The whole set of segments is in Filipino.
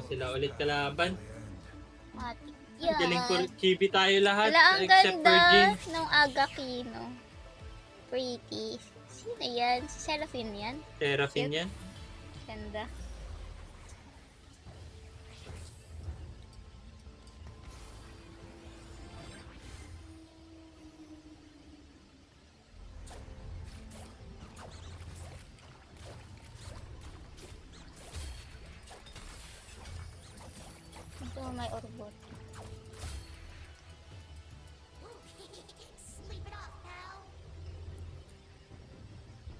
Sila ulit kalaban. Matik Galing ko, yan. chibi tayo lahat. Wala, ang Except for Jin. ganda nung Agakino. Pretty. Sino yan? Si Seraphine yan? Seraphine Cute. yan. Ganda. Ito may orbot.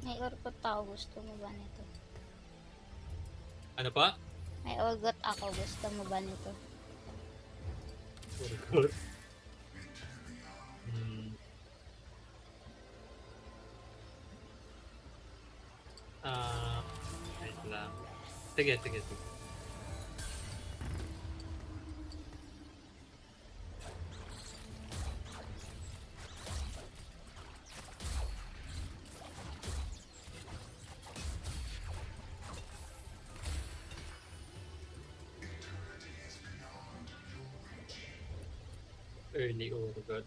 May orbot ako. Gusto mo ba nito? Ano pa? May orbot ako. Gusto mo ba nito? Hmm. Wait lang. Sige. Early Urgot.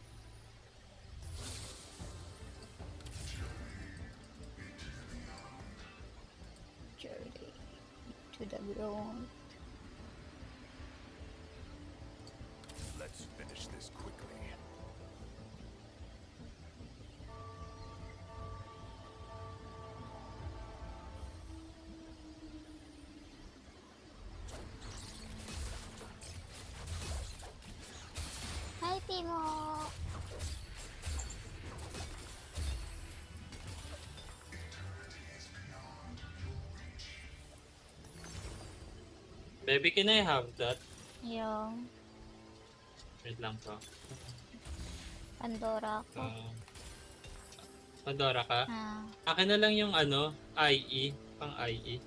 Journey to the ground. Let's finish this quickly. Hi, Timo! Baby, can I have that? Yung Wait lang po. Pandora ko. Pandora ka? Akin na lang yung IE. Pang IE.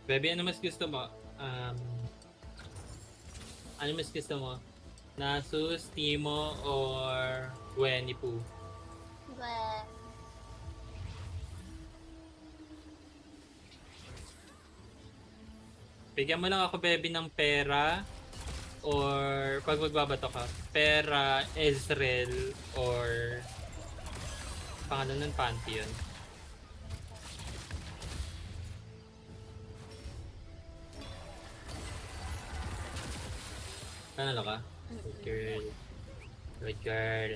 Baby, ano mas gusto mo? Ano mas gusto mo? Nasus, Timo, or Winnie Pooh? Well, Bigyan mo lang ako, baby, ng pera or pag magbabato ka, pera, Ezreal, or pangalan ng Pantheon. Panalo ka? Good girl. Good girl.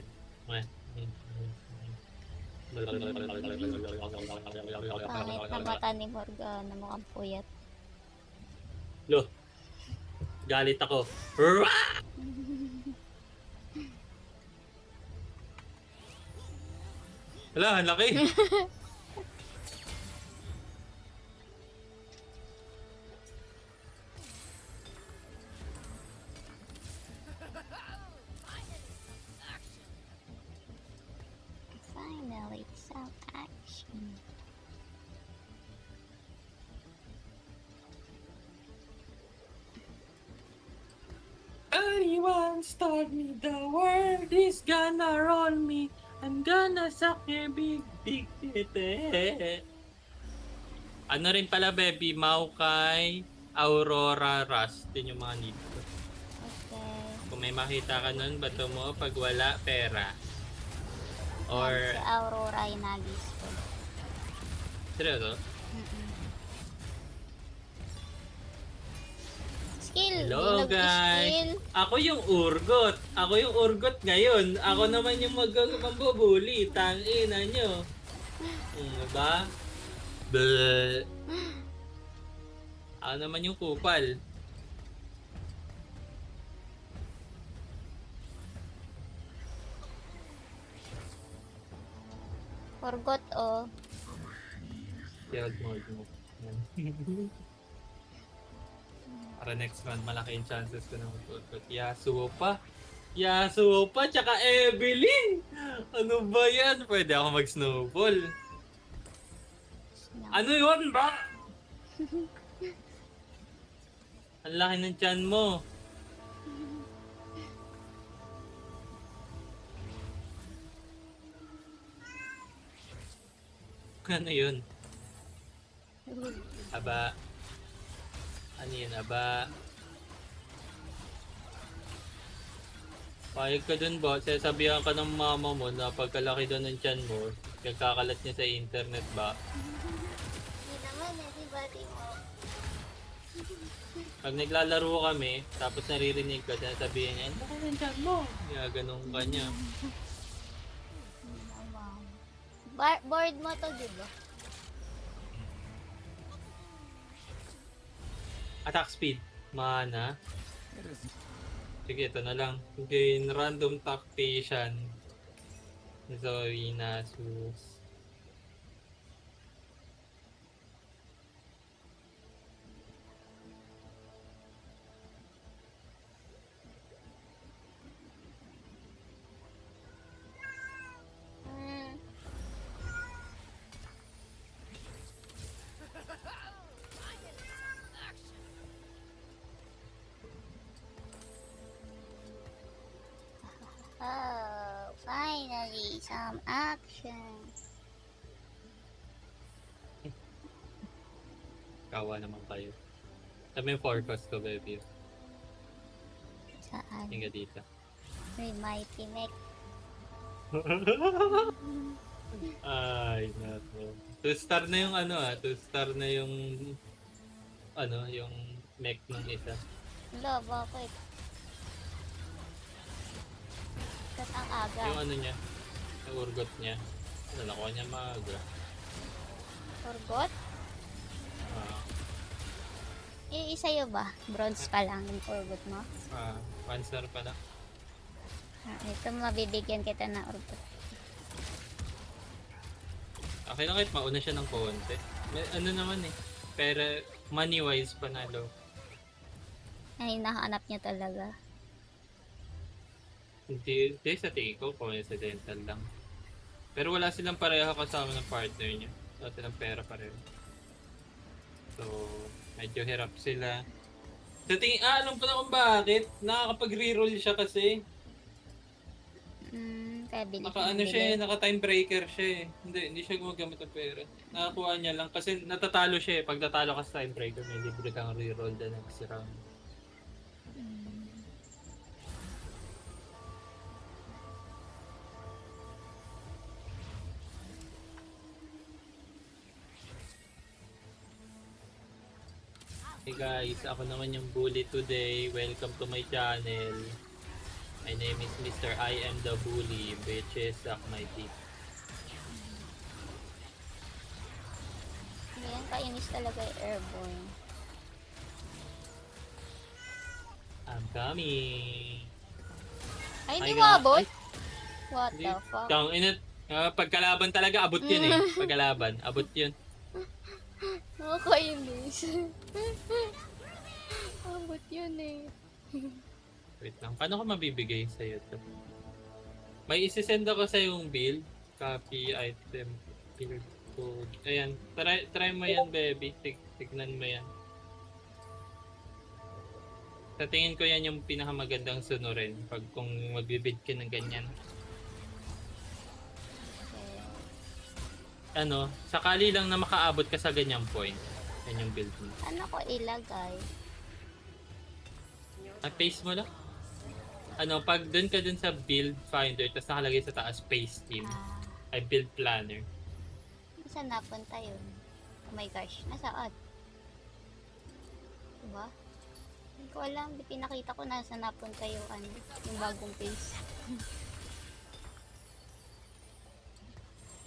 pangit na mata ni Morgana. Mukhang puyat. Lo, galit ako. Hala, ang laki. Finally, some action. Anyone start me, the world is gonna roll me. I'm gonna suck your big tete. Ano rin pala, baby, Maokai, Aurora, Rust. Yun yung mga need ko. Okay. Kung may makita ka nun, bato mo pag wala, pera. Or, Si Aurora ay nagis ko. seryoso? Skill! Hello, Di guys! nag-skill. Ako yung Urgot. Ako yung Urgot ngayon. Ako naman yung magbubuli. Tangina nyo. Diba? Bleh. Ako naman yung kupal. Forgot, oh. Shield mode mo. Para next round, malaki yung chances ko na mag-Urgot. Yasuo pa. Yasuo pa, tsaka Evelyn! Ano ba yan? Pwede ako mag-snowball. Snow. Ano yun ba? Ang laki ng tiyan mo. Ano yun? Aba. Ano yun, aba? Payag ka dun ba? Sasabihan ka ng mama mo na pagkalaki doon ng tiyan mo, nagkakalat niya sa internet ba? Hindi naman eh, di ba, di mo? Pag naglalaro kami, tapos naririnig ka, sasabihin niya, ano ka ng tiyan mo? Kaya ganun ka niya. Board mo to, di ba? Attack speed. Mana. It is Sige, ito na lang. Gain random tactician. Zoe Nasus. Hmm. Oh, finally, some action. Kawa naman kayo. Sabi yung forecast ko, baby. Saan? Tingga dito. May mighty mech. Ay, nato. 2-star na yung ano 2-star na yung yung mech ng isa. Wala, bakit? Kat ang aga. Yung ano niya, yung urgot niya. Ano, nakuha niya maaga. Forgot? Ah, Sa'yo ba? Bronze pa lang yung forgot mo? 1-star pala. Ito, mabibigyan kita na urgot. Okay lang kahit mauna siya ng konti. May, ano naman pero money-wise panalo. Ay, nakahanap niya talaga. Hindi sa tingin ko, coincidental lang. Pero wala silang pareho kasama ng partner niya. Wala silang pera pareho. So, medyo hirap sila. Sa tingin, alam ko na kung bakit. Nakakapag-reroll siya kasi. Kaya bilis Naka-ano siya naka-time breaker siya Hindi siya gumagamit ng pera. Nakakuha niya lang kasi natatalo siya Pag natalo ka sa time breaker, may libre kang reroll the next round. Hey guys, ako naman yung bully today. Welcome to my channel. My name is Mr. I am the bully, bitches suck my dick. Yan, kainis talaga yung airborne. I'm coming. Ay, hindi Ay, mo abot? ay, What the fuck? Tang init. Pagkalaban talaga, abot yun Pagkalaban, abot yun. Nakakainis. Abot yun eh. Wait lang, paano ko mabibigay sa'yo to? May isisend ako sa yung build. Copy item. Build code. Ayan, try mo yan, baby. Tignan mo yan. Sa tingin ko yan yung pinakamagandang sunurin pag kung magbibid ka ng ganyan. Ano, sakali lang na makaabot ka sa ganyang point. Yan yung build mo. Ano ko ilagay? Paste mo lang. Ano, pag dun ka dun sa build finder, tapos nakalagay sa taas paste team. Ay build planner. Saan napunta yun? Oh my gosh, nasaan? Diba? Hindi ko alam, pinakita ko nasa napunta yung yung bagong page.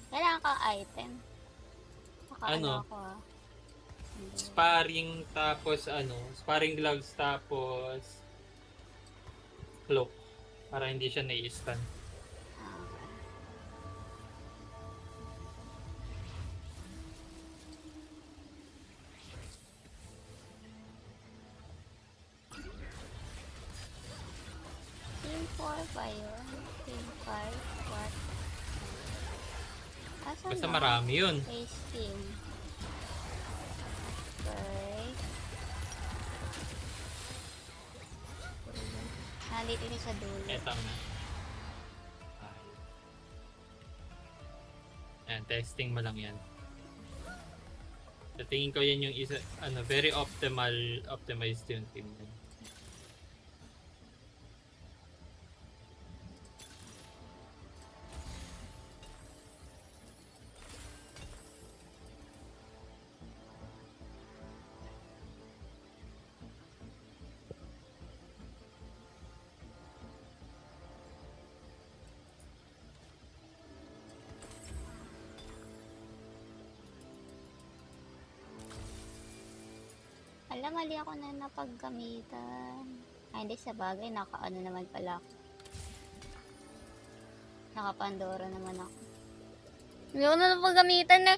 Kailangan kang item. Ano? Ako Sparring tapos sparring gloves tapos cloak para hindi siya nai-stun. Team 4 ba yun? Team 5, what? Asan Basta na? marami yun. Face team. Okay. Nandito yun sa dulo. Eto na. Ayan, testing mo lang yan. Sa tingin ko yan yung isa, very optimized yung team yan. Alam, mali ako na napaggamitan. Ay, hindi, sa bagay, naka-ano naman pala ako. Naka-Pandora naman ako. Hindi ako na napaggamitan na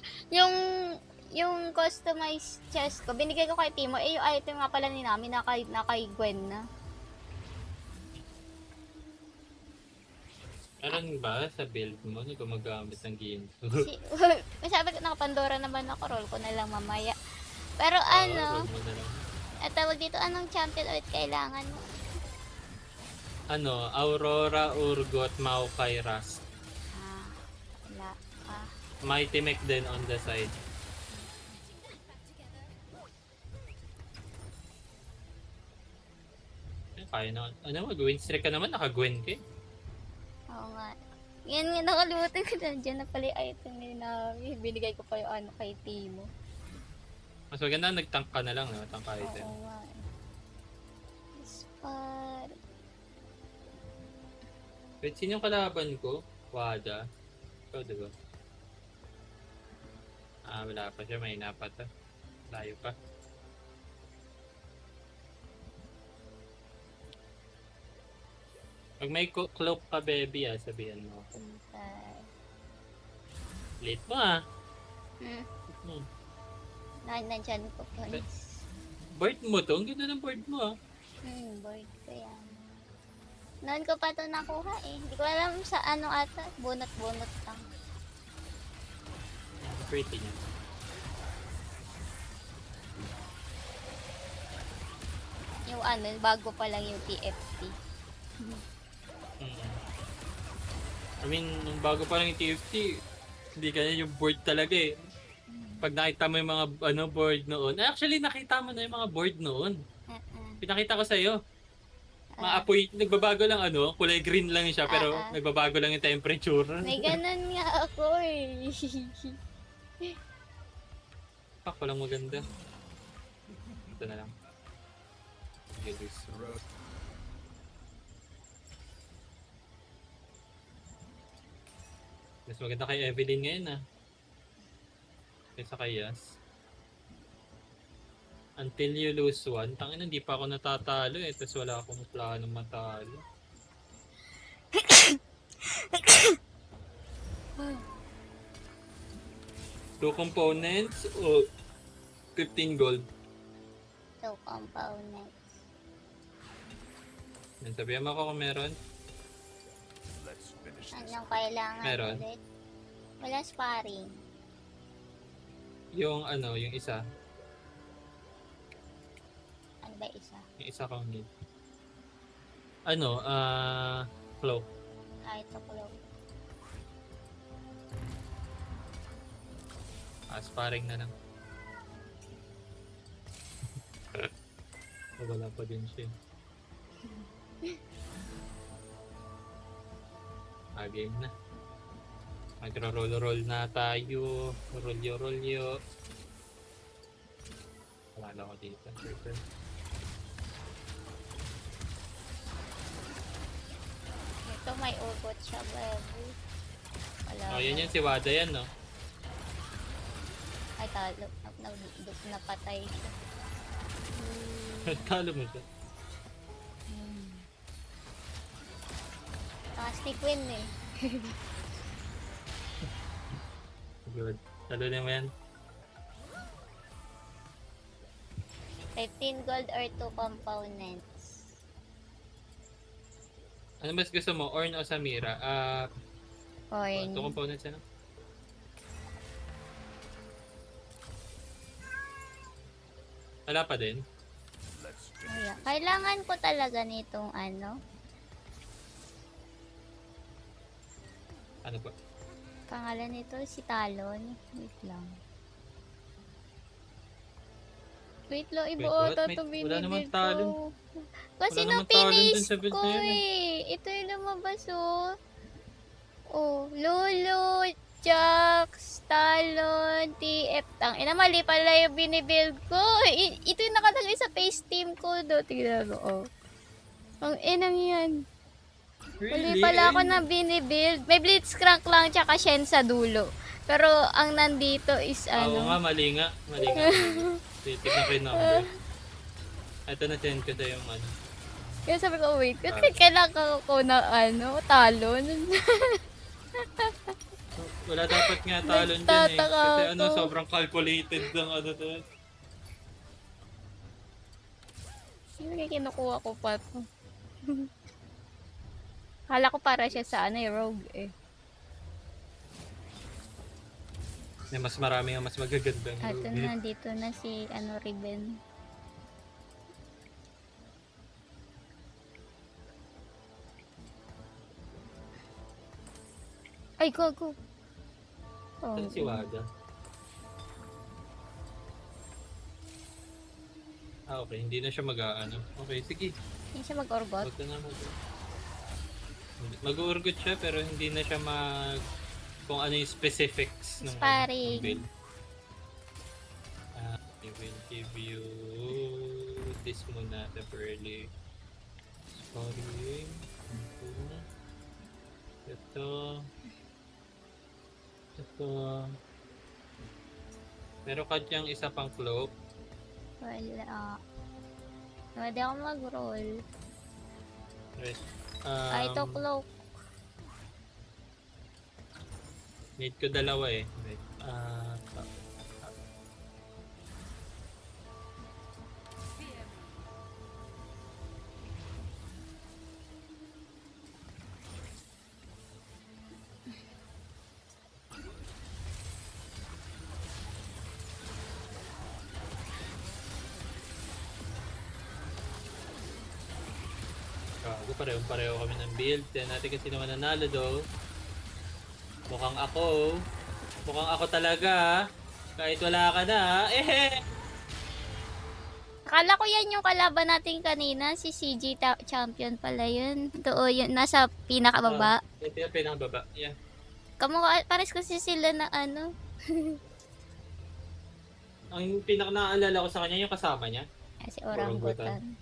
yung customized chest ko. Binigay ko kay Timo. Eh, yung item nga pala ni Nami, nakay Gwen na. Meron ba sa build mo na gumagamit ng ginto? Masabi ko, naka-Pandora naman ako. Roll ko na lang mamaya. Pero Roll mo na lang. tawag dito, anong champion ulit kailangan mo? Aurora, Urgot, Maokai, Rust. Wala pa. Mighty Mech din on the side. Kaya na. Mag-win streak ka naman, naka-Gwen ka eh. Oo nga. Yan nga, nakalimutan ko na dyan na pala yung item ni Nami. Binigay ko pa yung kay Timo. Mas maganda nag-tank ka na lang, no? Tank item. Oo nga. Spar. Wait, sino yung kalaban ko? Wada. Ikaw, diba? Wala pa siya. May napata. Layo pa. Pag may cloak ka, baby, sabihan mo. Okay. Late mo, Hmm. Nandyan ko po. Board mo to? Ang ganda ng board mo, Board ko yan. Noon ko pa to nakuha eh. Hindi ko alam sa ano ata. Bunot-bunot lang. Pretty niya. Yung bago pa lang yung TFT. I mean, nung bago pa lang yung TFT, hindi kanya yung board talaga eh. Pag nakita mo yung mga board noon, actually nakita mo na yung mga board noon. Pinakita ko sa iyo. Maapoy, nagbabago lang kulay green lang siya pero nagbabago lang yung temperature. May ganun nga ako eh. Pak, walang maganda. Ito na lang. Okay, this. Mas maganda kay Evelyn ngayon kaysa kay Yas. Until you lose one. Tangina, hindi pa ako natatalo tapos wala akong plano matalo. Two components o 15 gold. So, components. Sabihan mo ako kung meron. Let's finish this. Anong kailangan Meron. ulit? Wala sparring. Yung yung isa. Ano ba isa? Yung isa kong need. Cloak. Ito cloak. Sparring na lang. Wala pa din siya. Game na. Magro-roll na tayo. Rolyo. Wala ko dito. Ito may ugot siya, baby. Wala. Yun si Wada yan, no? Ay, talo. Napatay siya. Talo mo siya. Takas ni Queen eh. Good. Talo na mo yan. 15 gold or 2 components. Ano mas gusto mo? Ornn o Samira? Two Ornn. components ano? Wala pa din. Let's finish Wala. this. Kailangan ko talaga nitong ano. Ano ba? Pangalan nito si Talon. Wait lang. Wait lang, iba Wait, what? ata May- ito wala namang binibuild talon. ko. Kasi Wala nung namang talon dun pinis sa build ko na yun, eh. Ito yung lumabas oh. Oh, Lulu, Jax, Talon, TF. Ina, mali pala yung binibuild ko. Ito yung nakalagay sa face team ko do. Tignan mo, oh. Ang inang yan. Mali pala ako na binibuild. May Blitzcrank lang tsaka Shen sa dulo. Pero ang nandito is Oo nga, ano. mali nga. Mali nga. Titignan ko yung number. Ito na send ko sa yung ano. Kaya sabi ko, wait, kailangan ko na ano, Talon. Wala dapat nga talon dyan eh. Nagtataka Kasi ano, ako. sobrang calculated ng ano to. Sige, kinukuha ko pa to. Kala ko para siya sa ano, rogue eh. May mas marami nga mas magagandang At rogue. nandito na si ano, Riven. Ay, go. Oh, Saan si Wada? Okay, hindi na siya mag-ano. Okay, sige. hindi siya mag-orbot. Huwag ka na mag-uurgot siya pero hindi na siya kung ano yung specifics ng Sparring. build. I will give you this muna, the Burley. Sparring. Ito. Meron ka diyang isa pang cloak. Wala. Pwede ako mag-roll. Right. Ito cloak. Need ko dalawa eh. Right. Pareho kami ng build. Tignan natin kasi naman nanalo do. Mukhang ako talaga. Kahit wala ka na. Akala ko yan yung kalaban natin kanina, si CG champion pala yun. Doon yun, nasa pinakababa. Ito yung pinakababa. Yeah. Kamukha, pares kasi sila na ano. Ang pinaka-naalala ko sa kanya yung kasama niya. Si Orangutan.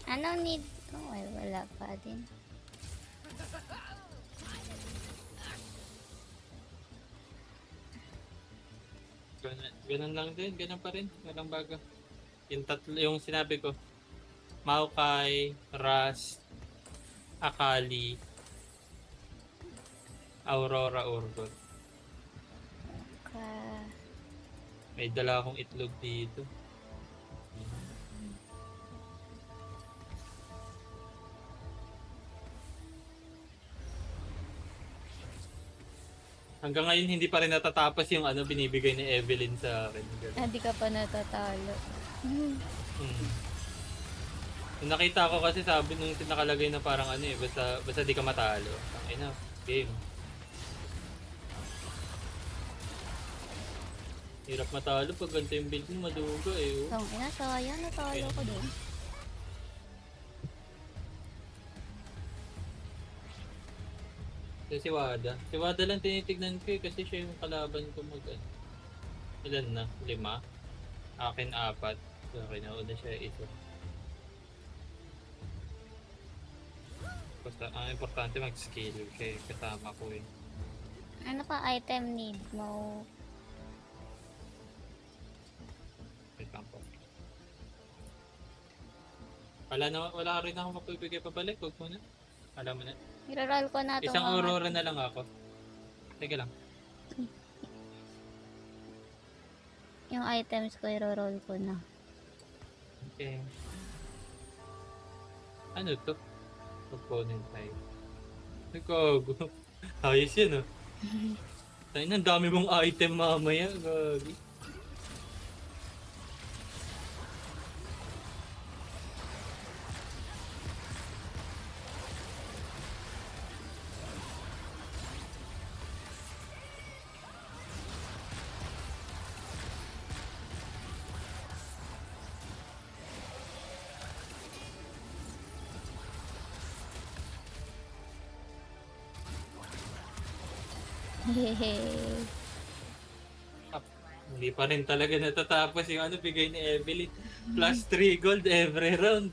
Anong need? Oh, ay, wala pa din. Ganun lang din. Ganun pa rin. Walang bago. Yung tatlo, yung sinabi ko. Maokai, Rust, Akali, Aurora, Urgot. May dala akong itlog dito. Hanggang ngayon hindi pa rin natatapos yung ano binibigay ni Evelyn sa akin. Hindi ka pa natatalo. Yung nakita ko kasi sabi nung nakalagay na parang ano eh, basta di ka matalo. Tangina, game. Hirap matalo pag ganito yung build mo, maduga eh. Oh. Tong ina, sayang natalo ko din. Si Wada. Si Wada lang tinitignan ko eh, kasi siya yung kalaban ko ilan na? 5? Akin 4. So, kinauna siya isa. Basta, ang importante mag-skill siya kasama ko eh. Ano pa item need mo? Wait lang po. Wala rin akong mapibigay pabalik. Huwag mo na. Alam mo na. Iro-roll ko na itong Isang mga Aurora na lang ako. Teka lang. yung items ko, iro-roll ko na. Okay. Ano to? Component type. Nagkago. Ayos yun, oh. Tayo ang dami mong item mamaya. Gagi. Hehehe. Hindi pa rin talaga natatapos yung ano bigay ni Evelyn. Plus 3 gold every round.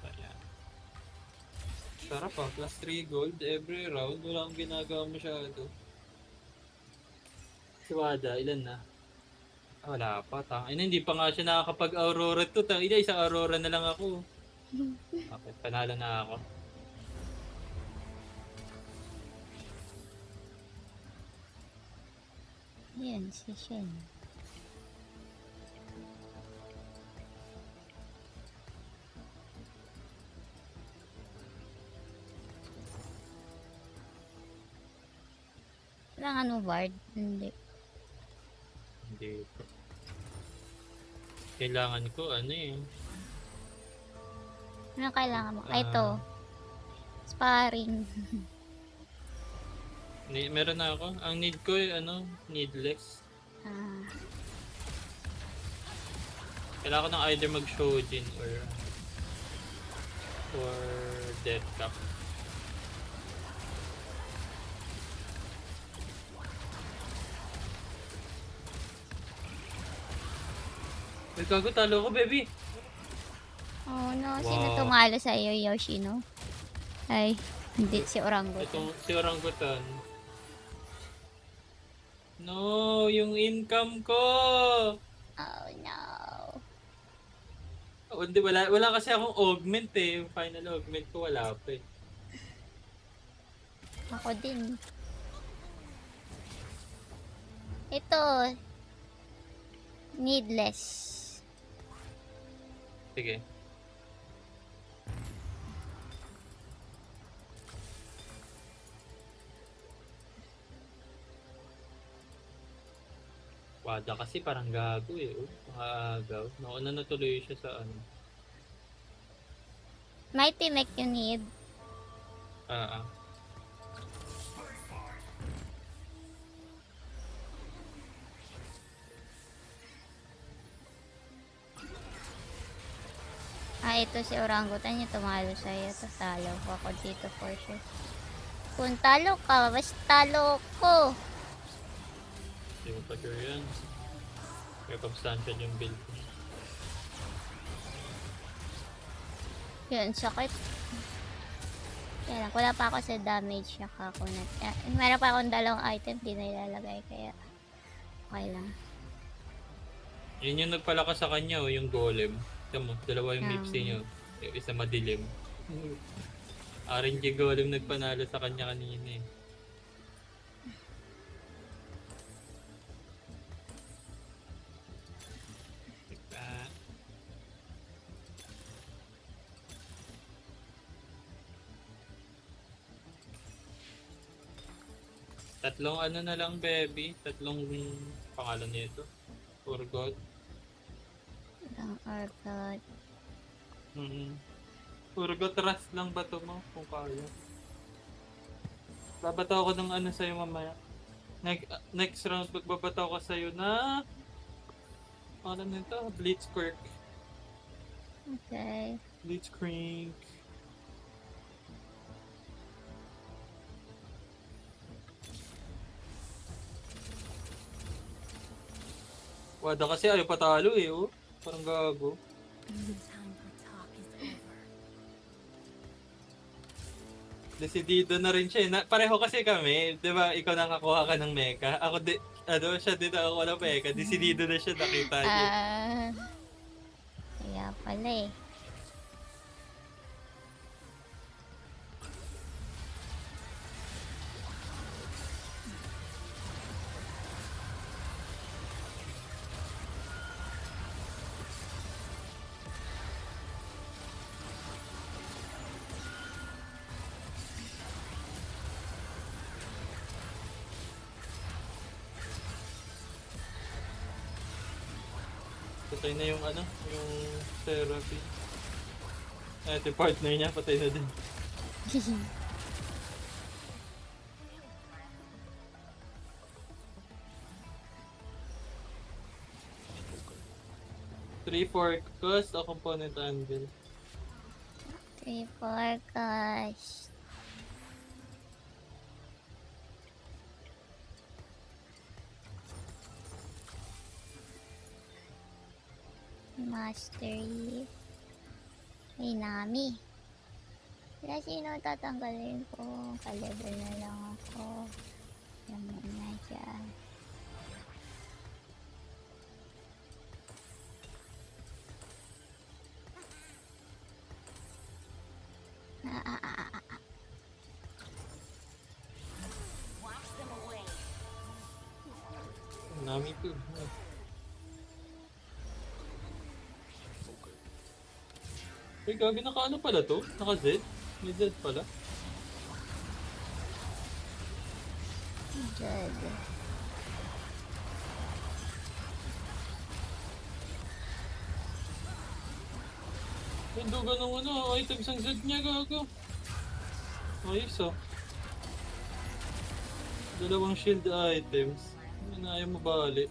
Ayan. Sarap ah, plus 3 gold every round. Wala akong ginagawa masyado. Si Wada, ilan na? Ah, wala pa. Hindi pa nga siya nakakapag-aurora to. Isang aurora na lang ako. Okay, panalo na ako. Yan, si Shen. Kailangan mo ward? Hindi. Hindi pa. Kailangan ko ano eh. Anong kailangan mo? Ay, ito. Sparring. Meron na ako. Ang need ko needless. Ah, Kailangan ko ng either mag-Shojin or Death Cap. May gago, talo ko, baby. oh no, Wow. sino tumalo sa iyo, Yoshino? Ay, hindi, si Orangutan. Itong si Orangutan. No, yung income ko. Oh no. Oh, hindi, wala kasi akong augment eh. Yung final augment ko wala pa eh. Ako din. Ito. Needless. Sige. Wada kasi parang gago eh. Oh. Nakagaw. Nauna na tuloy siya sa ano. Mighty Mech you need. Ah. Ah, ito si Orangutan yung tumalo sa'yo. Tapos talo ko ako dito for sure. Kung talo ka, mas talo ko. Hindi mo pa sure yan. Kaya substantial yung build ko. Yun, sakit. Kaya lang, wala pa ako sa damage na kakunat. Meron pa akong dalawang item, di na ilalagay. Kaya, okay lang. Yun yung nagpalakas sa kanya yung golem. Tignan mo, dalawa yung mipsi nyo. Yung isa madilim. RNG golem nagpanalo sa kanya kanina eh. Tatlong ano na lang, baby. Tatlong pangalan nito. Urgot. Ang Urgot. Urgot Rust lang ba ito mo? Kung kaya. Babataw ko ng ano sa'yo mamaya. Next round, magbabataw ko sa'yo na... Ano nito? Blitzcrank. Okay. Blitzcrank. Wada kasi ayaw patalo eh, oh. Parang gago. Decidido na rin siya. Pareho kasi kami, di ba? Ikaw nakakuha ka ng mecha. Ako, siya din ako ng mecha. Decidido na siya, nakita niya. Kaya pala eh. Patay na yung yung therapy. Ito yung partner niya, patay na din. Three focus o component anvil. 3 forecast. Mastery. Ay, Nami. Kaya sino tatanggalin ko? Ka-level na lang ako. Yan muna dyan. Nami ko. Ay, gabi, naka pala to? Naka Z? May Z pala. Dyan. Ang duga ng items ang Z niya, gago. Ayos oh. Dalawang shield items. Ayaw mo bali.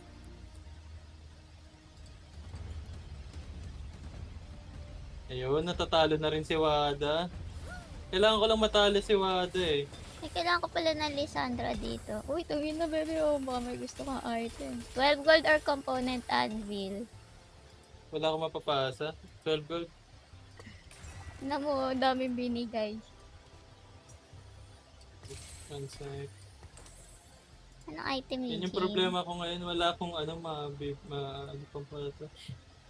Ayun, natatalo na rin si Wada. Kailangan ko lang matalo si Wada eh. Ay, kailangan ko pala ng Lysandra dito. Uy, tawin na baby. Oh, baka may gusto kang item. 12 gold or component anvil. Wala akong mapapasa. 12 gold. Na mo, daming binigay. One sec. Anong item ni Yan yung Jin? problema ko ngayon. Wala akong pang pala to.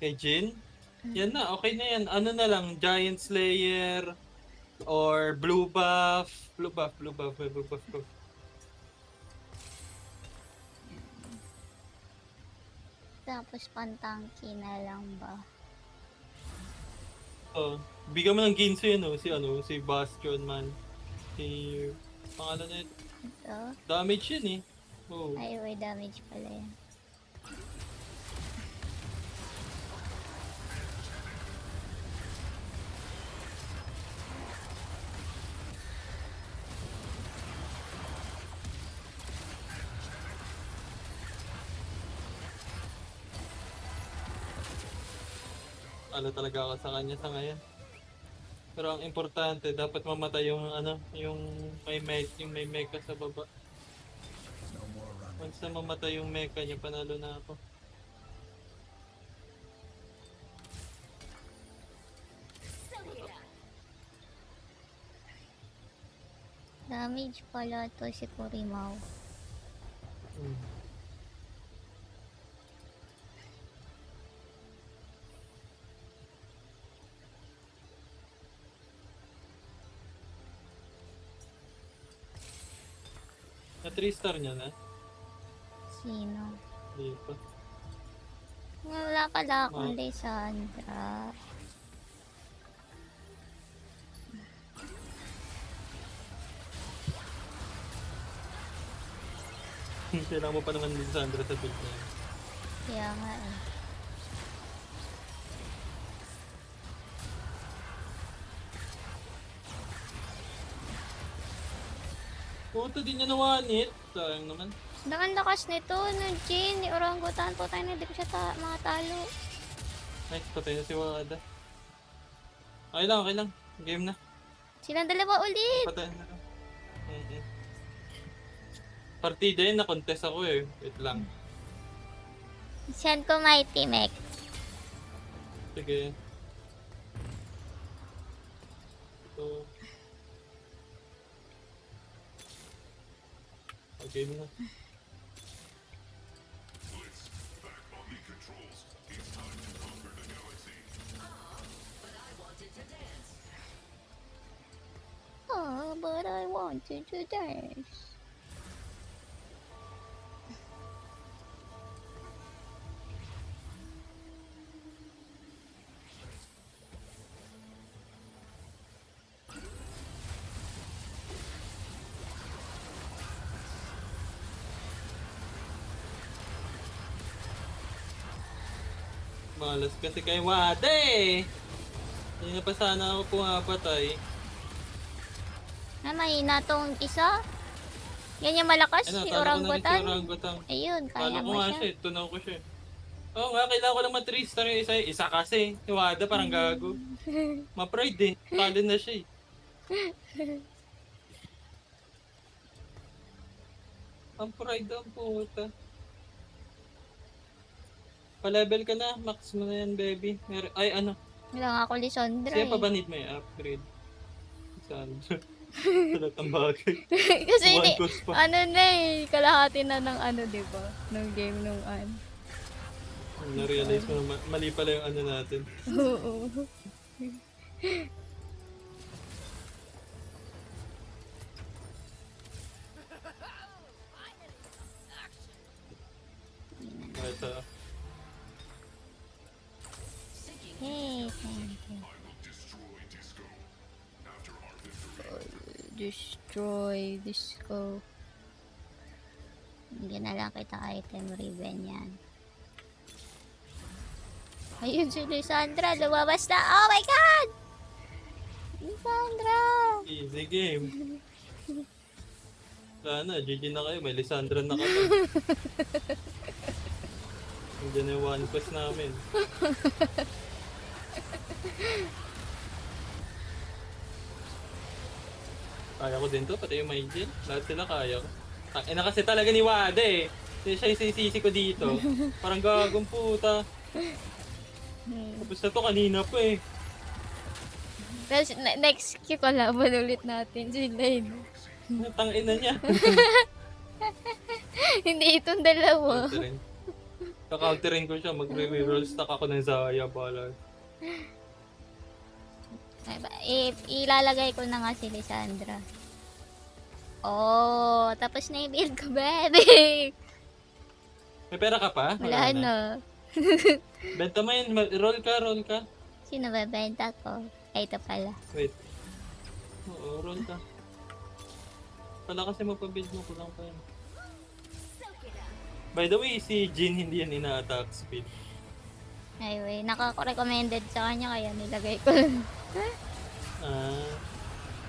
Kay Jin? Yan na, okay na yan. Ano na lang, Giant Slayer or Blue Buff. Blue Buff. May Blue Buff ko. Tapos pantangki na lang ba? Oh, bigyan mo ng Ginso yun si Bastion man. Si, pangalan na yun. Ito? Damage yun eh. Oh. Ay, may damage pala yan. Ano talaga ako sa kanya sa ngayon. Pero ang importante, dapat mamatay yung may mecha sa baba. Once na mamatay yung mecha niya, panalo na ako. Damage pala to si Kurimaw. Hmm. Na 3 star niya na? Sino? Hindi pa. Wala pala akong Lysandra. Kailangan mo pa naman din Sandra sa build na yun. Kaya nga eh. Puto, di niya na one hit. Sayang naman. Ang lakas nito, no, Jin. Ni orangutan po tayo na di ko siya makatalo. Nice, patay na si Wada. Okay lang. Game na. Silang dalawa ulit. Patay na lang. Partida yun, na-contest ako eh. Wait lang. Send ko Mighty Mech. Sige. Ito. Game na. Oh, but I wanted to dance. Malas kasi kay Wada eh. Hindi na pa sana ako pumapatay. Mahina tong isa. Yan yung malakas, Ano, si talo ko na rin si orangutan. orangutan. Ayun, Talo kaya ko mo nga siya. siya, tunaw ko siya. Oo nga, kailangan ko lang ma-3 star yung isa. Isa kasi, si Wada parang gago. Ma-pride eh, talent na siya eh. Ang pride ang puta. Pa-level ka na, max mo na yan baby. Ay ano, Wala nga ako, Lisandra siya pa eh. ba need may upgrade? Saan? Salat ang bagay. Kasi One hindi, cost pa. ano na eh, kalahati na ng ano, diba? Ng game nung ano. Na-realize mo na mali pala yung ano natin. Oo. Ito. Hey, thank you. Destroy disco. Hindi na lang kita item ribbon yan. Ayun si Lisandra, lumabas na. Oh my God! Lisandra! Easy game. Sana, GG na kayo. May Lisandra na kayo. Nandiyan na yung one quest namin. Kaya ko din to, pati yung Maijin. Lahat sila kaya ko. Ina kasi talaga ni Wada eh. Siya yung sinisisi ko dito. Parang gagong puta. Tapos na to kanina pa eh. Tapos, next keep laban ulit natin si Lane. Tangina niya. Hindi itong dalawa. Counterin. Kaka-counterin ko siya. Magre-reroll stack ako ng Zaya. Bala. Ilalagay ko na nga si Lisandra. Oh, tapos na yung build ko, baby. May pera ka pa? Wala na. Benta mo yun. Roll ka. Sino ba benta ko? Ay, ito pala. Wait. Oo, roll ka. Pala kasi mapabuild mo. Kulang pa yun. By the way, si Jin hindi yan ina-attack speed. Anyway, nakaka-recommended sa kanya kaya nilagay ko lang.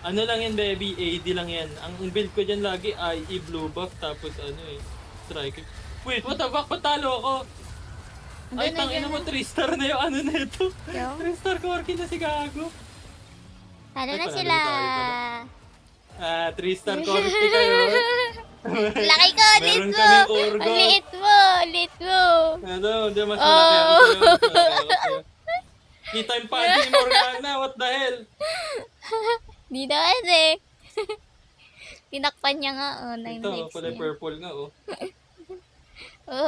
Ano lang yan baby, AD lang yan. Ang build ko dyan lagi ay blue buff tapos ano eh, strike. Wait, what the fuck? Patalo ako! Ay, tangina mo, 3 star na yung ano na ito. 3 star Corki na si Gago. Talo Ay, na panalo sila. tayo 3 star Corki kayo. Laki ko, Meron lit mo. kaming Urgot. Ang liit mo. Ano, di mas malaki ako sa'yo. Mas malaki ako sa'yo. Kita yung panty ni Morgana, what the hell? Di naman eh. Tinakpan niya nga, oh, 9 Ito, likes pala niya. purple nga oh.